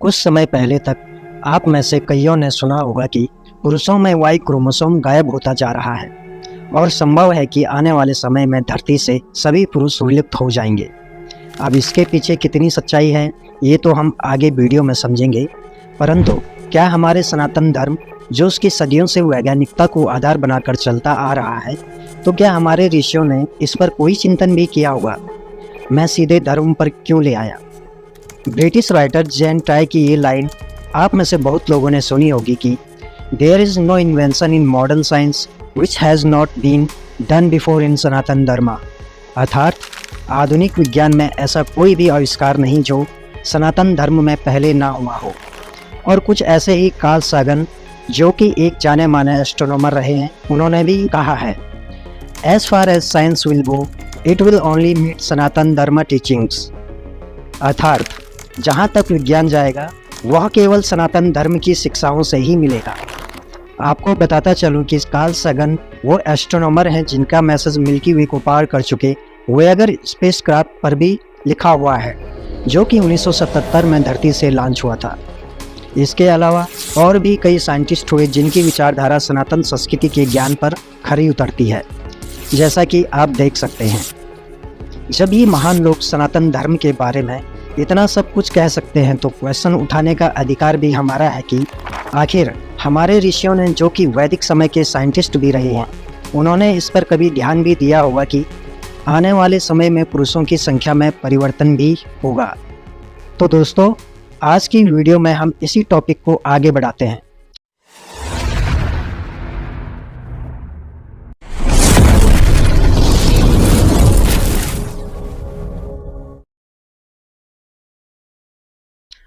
कुछ समय पहले तक आप में से कईयों ने सुना होगा कि पुरुषों में वाई क्रोमोसोम गायब होता जा रहा है और संभव है कि आने वाले समय में धरती से सभी पुरुष विलुप्त हो जाएंगे। अब इसके पीछे कितनी सच्चाई है ये तो हम आगे वीडियो में समझेंगे, परंतु क्या हमारे सनातन धर्म जो उसकी सदियों से वैज्ञानिकता को आधार बनाकर चलता आ रहा है, तो क्या हमारे ऋषियों ने इस पर कोई चिंतन भी किया होगा? मैं सीधे धर्म पर क्यों ले आया। ब्रिटिश राइटर जैन ट्राई की ये लाइन आप में से बहुत लोगों ने सुनी होगी कि there is no invention in modern science which has not been done before in Sanatan Dharma. अर्थात आधुनिक विज्ञान में ऐसा कोई भी आविष्कार नहीं जो सनातन धर्म में पहले ना हुआ हो। और कुछ ऐसे ही कार्ल सागन, जो कि एक जाने माने एस्ट्रोनॉमर रहे हैं, उन्होंने भी कहा है, as far as science will go it will only meet Sanatan Dharma teachings. अर्थात जहाँ तक विज्ञान जाएगा वह केवल सनातन धर्म की शिक्षाओं से ही मिलेगा। आपको बताता चलूँ कि कार्ल सागन वो एस्ट्रोनॉमर हैं जिनका मैसेज मिल्की वे को पार कर चुके वे अगर स्पेसक्राफ्ट पर भी लिखा हुआ है, जो कि 1977 में धरती से लॉन्च हुआ था। इसके अलावा और भी कई साइंटिस्ट हुए जिनकी विचारधारा सनातन संस्कृति के ज्ञान पर खरी उतरती है, जैसा कि आप देख सकते हैं। जब ये महान लोग सनातन धर्म के बारे में इतना सब कुछ कह सकते हैं तो क्वेश्चन उठाने का अधिकार भी हमारा है कि आखिर हमारे ऋषियों ने, जो कि वैदिक समय के साइंटिस्ट भी रहे हैं, उन्होंने इस पर कभी ध्यान भी दिया होगा कि आने वाले समय में पुरुषों की संख्या में परिवर्तन भी होगा। तो दोस्तों, आज की वीडियो में हम इसी टॉपिक को आगे बढ़ाते हैं।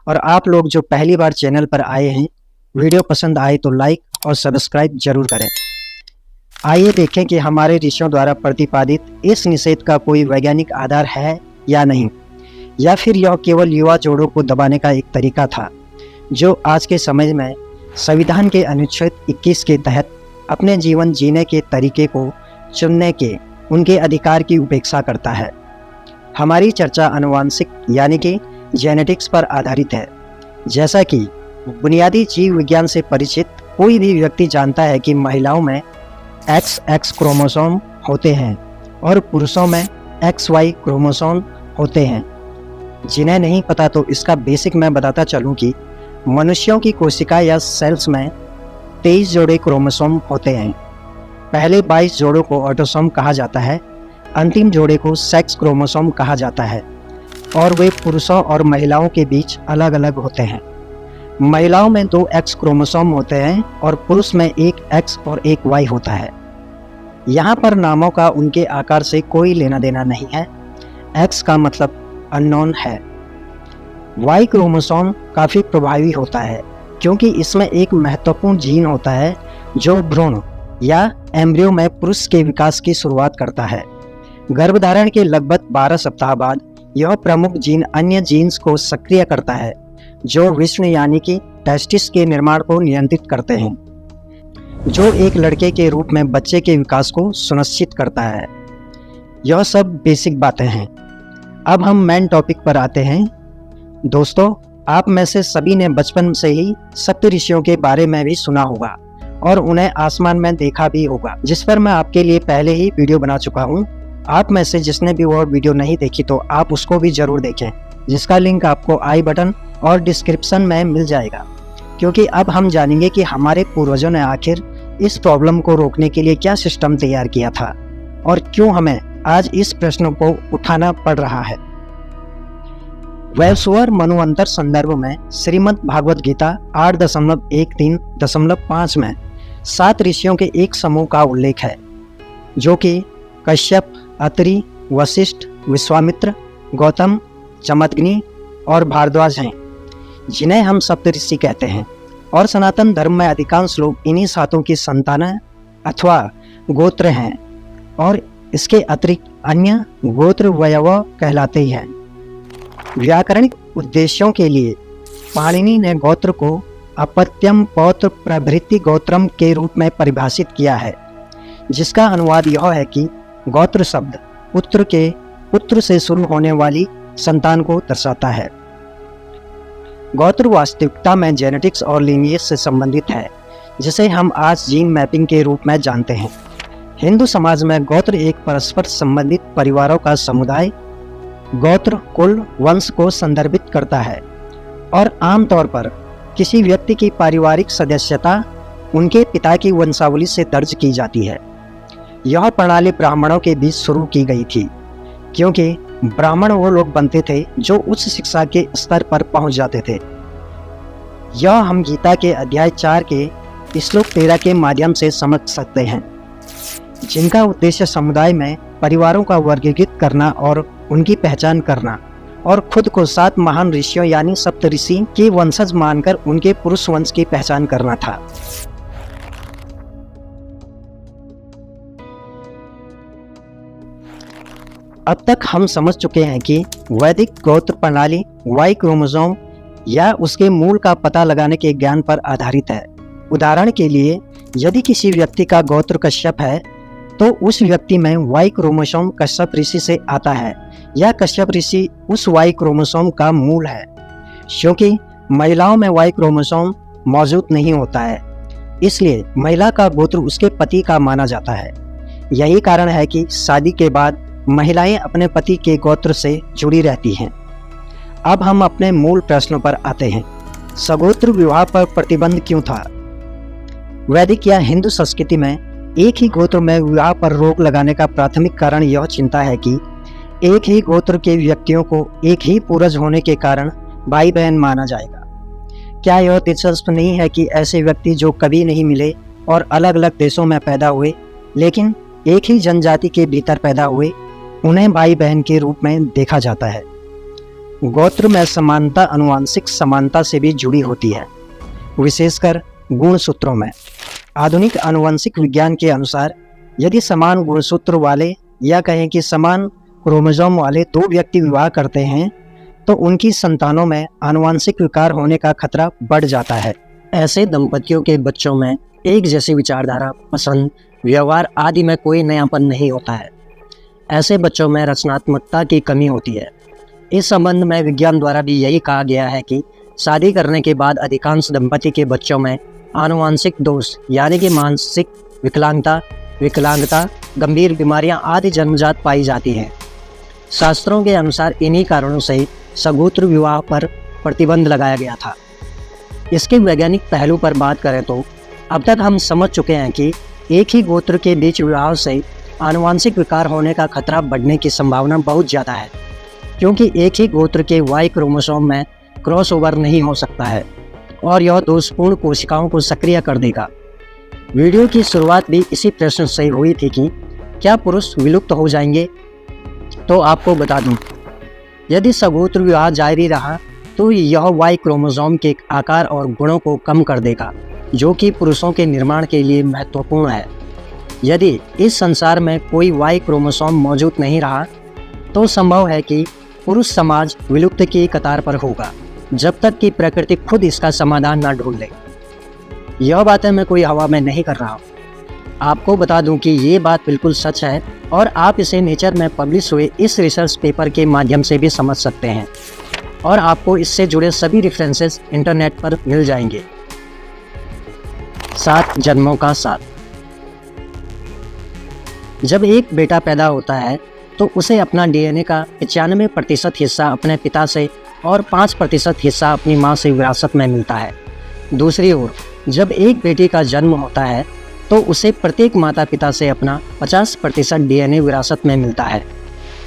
और आप लोग जो पहली बार चैनल पर आए हैं, वीडियो पसंद आए तो लाइक और सब्सक्राइब जरूर करें। आइए देखें कि हमारे ऋषियों द्वारा प्रतिपादित इस निषेध का कोई वैज्ञानिक आधार है या नहीं, या फिर यह केवल युवा जोड़ों को दबाने का एक तरीका था जो आज के समय में संविधान के अनुच्छेद 21 के तहत अपने जीवन जीने के तरीके को चुनने के उनके अधिकार की उपेक्षा करता है। हमारी चर्चा आनुवांशिक यानी कि जेनेटिक्स पर आधारित है। जैसा कि बुनियादी जीव विज्ञान से परिचित कोई भी व्यक्ति जानता है कि महिलाओं में XX क्रोमोसोम होते हैं और पुरुषों में XY क्रोमोसोम होते हैं। जिन्हें नहीं पता तो इसका बेसिक मैं बताता चलूं कि मनुष्यों की कोशिका या सेल्स में 23 जोड़े क्रोमोसोम होते हैं। पहले 22 जोड़ों को ऑटोसोम कहा जाता है, अंतिम जोड़े को सेक्स क्रोमोसोम कहा जाता है और वे पुरुषों और महिलाओं के बीच अलग अलग होते हैं। महिलाओं में 2 X क्रोमोसोम होते हैं और पुरुष में एक X और एक Y होता है। यहाँ पर नामों का उनके आकार से कोई लेना देना नहीं है। X का मतलब अननोन है। Y क्रोमोसोम काफ़ी प्रभावी होता है क्योंकि इसमें एक महत्वपूर्ण जीन होता है जो भ्रूण या एम्ब्रियो में पुरुष के विकास की शुरुआत करता है। गर्भधारण के लगभग 12 सप्ताह बाद यह प्रमुख जीन अन्य जीन्स को सक्रिय करता है जो वृषण यानी कि टेस्टिस के निर्माण को नियंत्रित करते हैं, जो एक लड़के के रूप में बच्चे के विकास को सुनिश्चित करता है। यह सब बेसिक बातें हैं। अब हम मेन टॉपिक पर आते हैं। दोस्तों, आप में से सभी ने बचपन से ही सप्त ऋषियों के बारे में भी सुना होगा और उन्हें आसमान में देखा भी होगा, जिस पर मैं आपके लिए पहले ही वीडियो बना चुका हूँ। आप में से जिसने भी वो वीडियो नहीं देखी तो आप उसको भी जरूर देखें, जिसका लिंक आपको आई बटन और डिस्क्रिप्शन में मिल जाएगा। क्योंकि अब हम जानेंगे कि हमारे पूर्वजों ने आखिर इस प्रॉब्लम को रोकने के लिए क्या सिस्टम तैयार किया था और क्यों हमें आज इस प्रश्न को उठाना पड़ रहा है। वैश्वर मनुवंतर संदर्भ में श्रीमद् भागवत गीता 8.13.5 में 7 ऋषियों के एक समूह का उल्लेख है, जो कि कश्यप, अत्रि, वशिष्ठ, विश्वामित्र, गौतम, जमदग्नि और भारद्वाज हैं, जिन्हें हम सप्तऋषि कहते हैं। और सनातन धर्म में अधिकांश लोग इन्हीं 7 की संतान अथवा गोत्र हैं और इसके अतिरिक्त अन्य गोत्र वयव कहलाते ही हैं। व्याकरणिक उद्देश्यों के लिए पाणिनि ने गोत्र को अपत्यम पौत्र प्रभृति गोत्रम के रूप में परिभाषित किया है, जिसका अनुवाद यह है कि गोत्र शब्द पुत्र के पुत्र से शुरू होने वाली संतान को दर्शाता है। गोत्र वास्तविकता में जेनेटिक्स और लीनिएज से संबंधित है, जिसे हम आज जीन मैपिंग के रूप में जानते हैं। हिंदू समाज में गोत्र एक परस्पर संबंधित परिवारों का समुदाय, गोत्र कुल वंश को संदर्भित करता है और आमतौर पर किसी व्यक्ति की पारिवारिक सदस्यता उनके पिता की वंशावली से दर्ज की जाती है। यह प्रणाली ब्राह्मणों के बीच शुरू की गई थी, क्योंकि ब्राह्मण वो लोग बनते थे जो उच्च शिक्षा के स्तर पर पहुंच जाते थे। यह हम गीता के अध्याय 4 के श्लोक 13 के माध्यम से समझ सकते हैं, जिनका उद्देश्य समुदाय में परिवारों का वर्गीकृत करना और उनकी पहचान करना और खुद को 7 महान ऋषियों यानी सप्तऋषि के वंशज मानकर उनके पुरुष वंश की पहचान करना था। अब तक हम समझ चुके हैं कि वैदिक गोत्र प्रणाली वाई क्रोमोसोम या उसके मूल का पता लगाने के ज्ञान पर आधारित है। उदाहरण के लिए, यदि किसी व्यक्ति का गोत्र कश्यप है तो उस व्यक्ति में वाई क्रोमोसोम कश्यप ऋषि से आता है या कश्यप ऋषि उस वाई क्रोमोसोम का मूल है। क्योंकि महिलाओं में वाई क्रोमोसोम मौजूद नहीं होता है, इसलिए महिला का गोत्र उसके पति का माना जाता है। यही कारण है कि शादी के बाद महिलाएं अपने पति के गोत्र से जुड़ी रहती हैं। अब हम अपने मूल प्रश्नों पर आते हैं। सगोत्र विवाह पर प्रतिबंध क्यों था? वैदिक या हिंदू संस्कृति में एक ही गोत्र में विवाह पर रोक लगाने का प्राथमिक कारण यह चिंता है कि एक ही गोत्र के व्यक्तियों को एक ही पूर्वज होने के कारण भाई बहन माना जाएगा। क्या यह दिलचस्प नहीं है कि ऐसे व्यक्ति जो कभी नहीं मिले और अलग अलग देशों में पैदा हुए लेकिन एक ही जनजाति के भीतर पैदा हुए, उन्हें भाई बहन के रूप में देखा जाता है। गोत्र में समानता आनुवंशिक समानता से भी जुड़ी होती है, विशेषकर गुणसूत्रों में। आधुनिक आनुवंशिक विज्ञान के अनुसार यदि समान गुणसूत्र वाले या कहें कि समान क्रोमोसोम वाले 2 व्यक्ति विवाह करते हैं तो उनकी संतानों में आनुवंशिक विकार होने का खतरा बढ़ जाता है। ऐसे दंपतियों के बच्चों में एक जैसी विचारधारा, पसंद, व्यवहार आदि में कोई नयापन नहीं होता है। ऐसे बच्चों में रचनात्मकता की कमी होती है। इस संबंध में विज्ञान द्वारा भी यही कहा गया है कि शादी करने के बाद अधिकांश दंपति के बच्चों में आनुवंशिक दोष यानी कि मानसिक विकलांगता, गंभीर बीमारियां आदि जन्मजात पाई जाती हैं। शास्त्रों के अनुसार इन्हीं कारणों से सगोत्र विवाह पर प्रतिबंध लगाया गया था। इसके वैज्ञानिक पहलू पर बात करें तो अब तक हम समझ चुके हैं कि एक ही गोत्र के बीच विवाह से आनुवंशिक विकार होने का खतरा बढ़ने की संभावना बहुत ज़्यादा है, क्योंकि एक ही गोत्र के वाई क्रोमोसोम में क्रॉसओवर नहीं हो सकता है और यह दोषपूर्ण कोशिकाओं को सक्रिय कर देगा। वीडियो की शुरुआत भी इसी प्रश्न से हुई थी कि क्या पुरुष विलुप्त हो जाएंगे? तो आपको बता दूं, यदि सगोत्र विवाह जारी रहा तो यह वाई क्रोमोसोम के आकार और गुणों को कम कर देगा, जो कि पुरुषों के निर्माण के लिए महत्वपूर्ण है। यदि इस संसार में कोई वाई क्रोमोसोम मौजूद नहीं रहा तो संभव है कि पुरुष समाज विलुप्त की कतार पर होगा, जब तक कि प्रकृति खुद इसका समाधान न ढूंढ ले। यह बातें मैं कोई हवा में नहीं कर रहा हूँ। आपको बता दूं कि ये बात बिल्कुल सच है और आप इसे नेचर में पब्लिश हुए इस रिसर्च पेपर के माध्यम से भी समझ सकते हैं और आपको इससे जुड़े सभी रेफरेंसेस इंटरनेट पर मिल जाएंगे। 7 जन्मों का साथ। जब एक बेटा पैदा होता है तो उसे अपना डीएनए का 95% हिस्सा अपने पिता से और 5% हिस्सा अपनी मां से विरासत में मिलता है। दूसरी ओर जब एक बेटी का जन्म होता है तो उसे प्रत्येक माता पिता से अपना 50% डीएनए विरासत में मिलता है।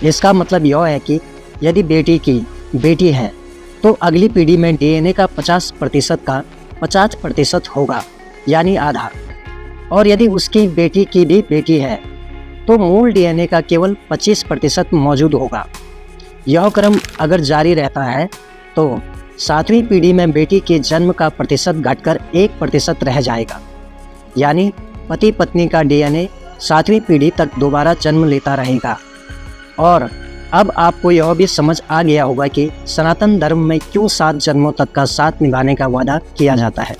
इसका मतलब यह है कि यदि बेटी है तो अगली पीढ़ी में डीएनए का 50% का 50% होगा, यानी आधा। और यदि उसकी बेटी की भी बेटी है तो मूल डीएनए का केवल 25% मौजूद होगा। यह क्रम अगर जारी रहता है तो 7वीं पीढ़ी में बेटी के जन्म का प्रतिशत घटकर 1% रह जाएगा, यानी पति पत्नी का डीएनए 7वीं पीढ़ी तक दोबारा जन्म लेता रहेगा। और अब आपको यह भी समझ आ गया होगा कि सनातन धर्म में क्यों 7 जन्मों तक का साथ निभाने का वादा किया जाता है।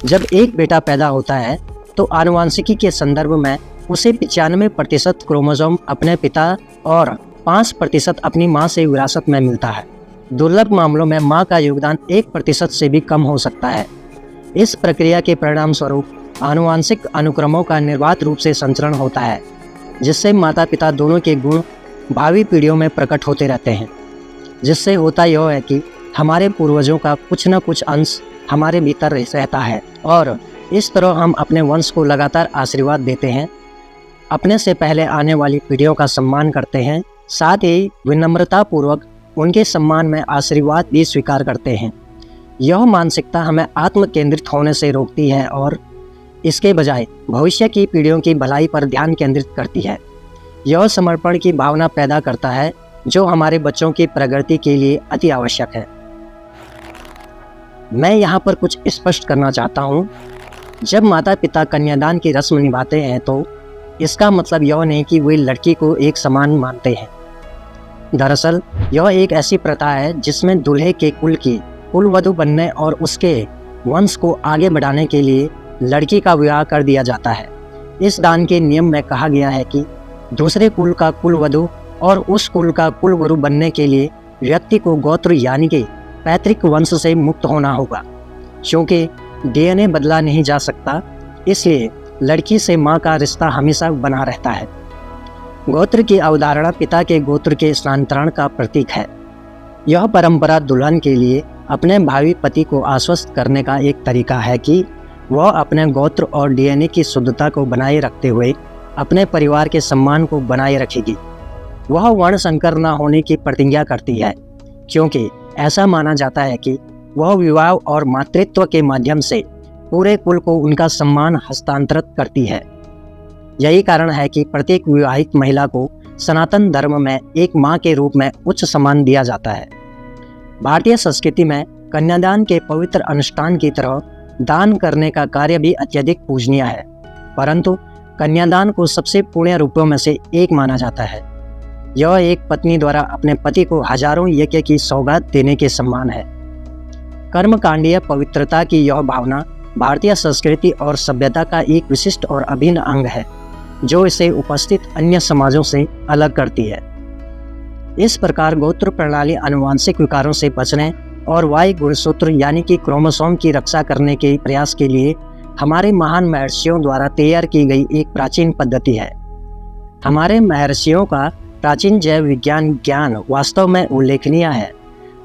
जब एक बेटा पैदा होता है तो आनुवंशिकी के संदर्भ में उसे 95% क्रोमोसोम अपने पिता और 5% अपनी मां से विरासत में मिलता है। दुर्लभ मामलों में मां का योगदान 1% से भी कम हो सकता है। इस प्रक्रिया के परिणाम स्वरूप आनुवांशिक अनुक्रमों का निर्बाध रूप से संचरण होता है, जिससे माता पिता दोनों के गुण भावी पीढ़ियों में प्रकट होते रहते हैं। जिससे होता यह है कि हमारे पूर्वजों का कुछ न कुछ अंश हमारे भीतर रहता है और इस तरह हम अपने वंश को लगातार आशीर्वाद देते हैं, अपने से पहले आने वाली पीढ़ियों का सम्मान करते हैं, साथ ही विनम्रतापूर्वक उनके सम्मान में आशीर्वाद भी स्वीकार करते हैं। यह मानसिकता हमें आत्म केंद्रित होने से रोकती है और इसके बजाय भविष्य की पीढ़ियों की भलाई पर ध्यान केंद्रित करती है। यह समर्पण की भावना पैदा करता है जो हमारे बच्चों की प्रगति के लिए अति आवश्यक है। मैं यहाँ पर कुछ स्पष्ट करना चाहता हूँ। जब माता पिता कन्यादान की रस्म निभाते हैं तो इसका मतलब यह नहीं कि वे लड़की को एक समान मानते हैं। दरअसल यह एक ऐसी प्रथा है जिसमें दूल्हे के कुल की कुलवधू बनने और उसके वंश को आगे बढ़ाने के लिए लड़की का विवाह कर दिया जाता है। इस दान के नियम में कहा गया है कि दूसरे कुल का कुलवधू और उस कुल का कुलगुरु बनने के लिए व्यक्ति को गोत्र यानी कि पैतृक वंश से मुक्त होना होगा। क्योंकि डीएनए बदला नहीं जा सकता, इसलिए लड़की से मां का रिश्ता हमेशा बना रहता है। गोत्र की अवधारणा पिता के गोत्र के स्थानांतरण का प्रतीक है। यह परंपरा दुल्हन के लिए अपने भावी पति को आश्वस्त करने का एक तरीका है कि वह अपने गोत्र और डीएनए की शुद्धता को बनाए रखते हुए अपने परिवार के सम्मान को बनाए रखेगी। वह वर्ण संकर न होने की प्रतिज्ञा करती है, क्योंकि ऐसा माना जाता है कि वह विवाह और मातृत्व के माध्यम से पूरे कुल को उनका सम्मान हस्तांतरित करती है। यही कारण है कि प्रत्येक विवाहित महिला को सनातन धर्म में एक मां के रूप में उच्च सम्मान दिया जाता है। भारतीय संस्कृति में कन्यादान के पवित्र अनुष्ठान की तरह दान करने का कार्य भी अत्यधिक पूजनीय है, परंतु कन्यादान को सबसे पुण्य रूपों में से एक माना जाता है। यह एक पत्नी द्वारा अपने पति को हजारों यज्ञ की सौगात देने के समान है। कर्मकांडीय पवित्रता की यह भावना भारतीय संस्कृति और सभ्यता का एक विशिष्ट और अभिन्न अंग है, जो इसे उपस्थित अन्य समाजों से अलग करती है। इस प्रकार गोत्र प्रणाली आनुवांशिक विकारों से बचने और वाई गुणसूत्र यानी कि क्रोमोसोम की रक्षा करने के प्रयास के लिए हमारे महान महर्षियों द्वारा तैयार की गई एक प्राचीन पद्धति है। हमारे महर्षियों का प्राचीन जैव विज्ञान ज्ञान वास्तव में उल्लेखनीय है।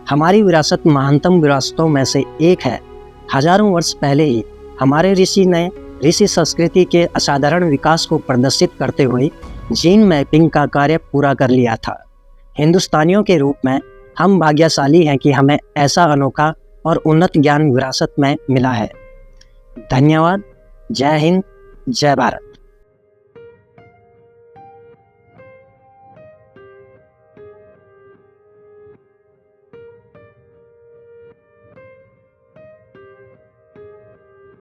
हमारी विरासत महानतम विरासतों में से एक है। हजारों वर्ष पहले ही हमारे ऋषि ने ऋषि संस्कृति के असाधारण विकास को प्रदर्शित करते हुए जीन मैपिंग का कार्य पूरा कर लिया था। हिंदुस्तानियों के रूप में हम भाग्यशाली हैं कि हमें ऐसा अनोखा और उन्नत ज्ञान विरासत में मिला है। धन्यवाद। जय हिंद, जय भारत।